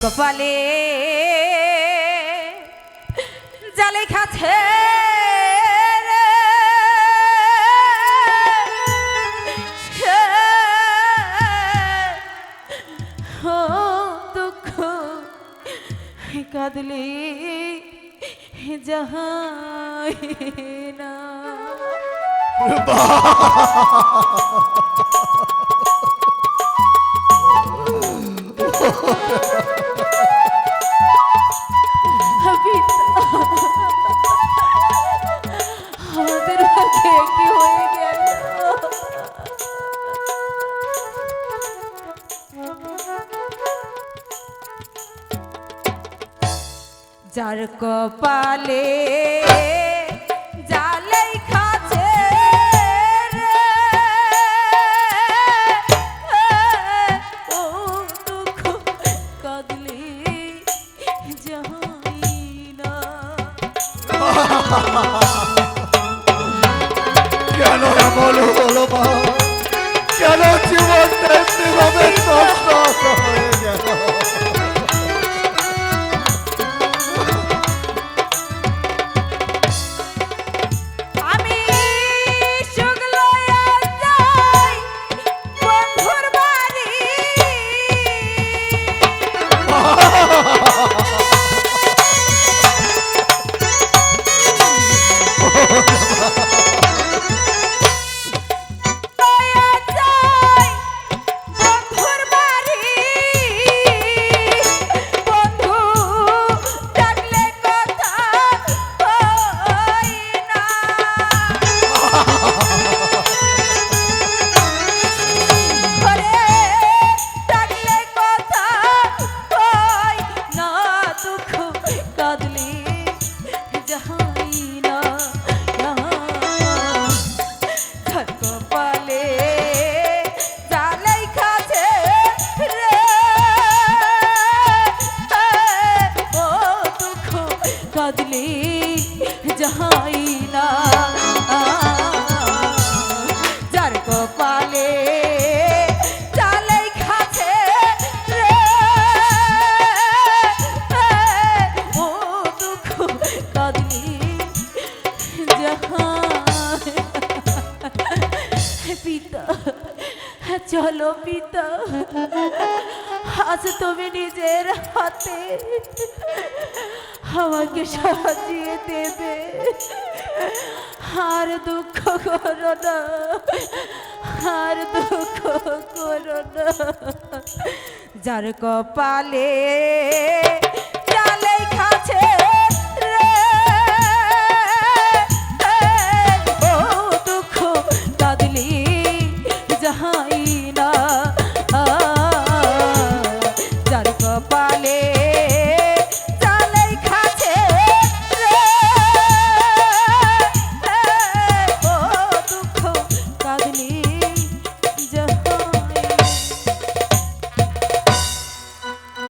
কপালে জালে খাচ্ছে দুঃখ কাঁদলে যাহাই না আমাদের ভাগ্যে কি হয়ে গেল যার কপালে জালেই খাচ্ছে ও দুঃখ কাঁদলে যাই না কেন এমন হলো মা? কেন জীবনটা এভাবে নষ্ট হয়ে গেল? আমি শুকলো যাই বন্ধুর বাড়ি যাই না যার কপালে জালেই খাচ্ছে রে ও দুঃখ কাঁদলি যাহাই পিতা চলো পিতা আজ তুমি নিজের হাতে আমাকে সাজিয়ে দেবে আর দুঃখ করো না আর দুঃখ করো না যার কপালে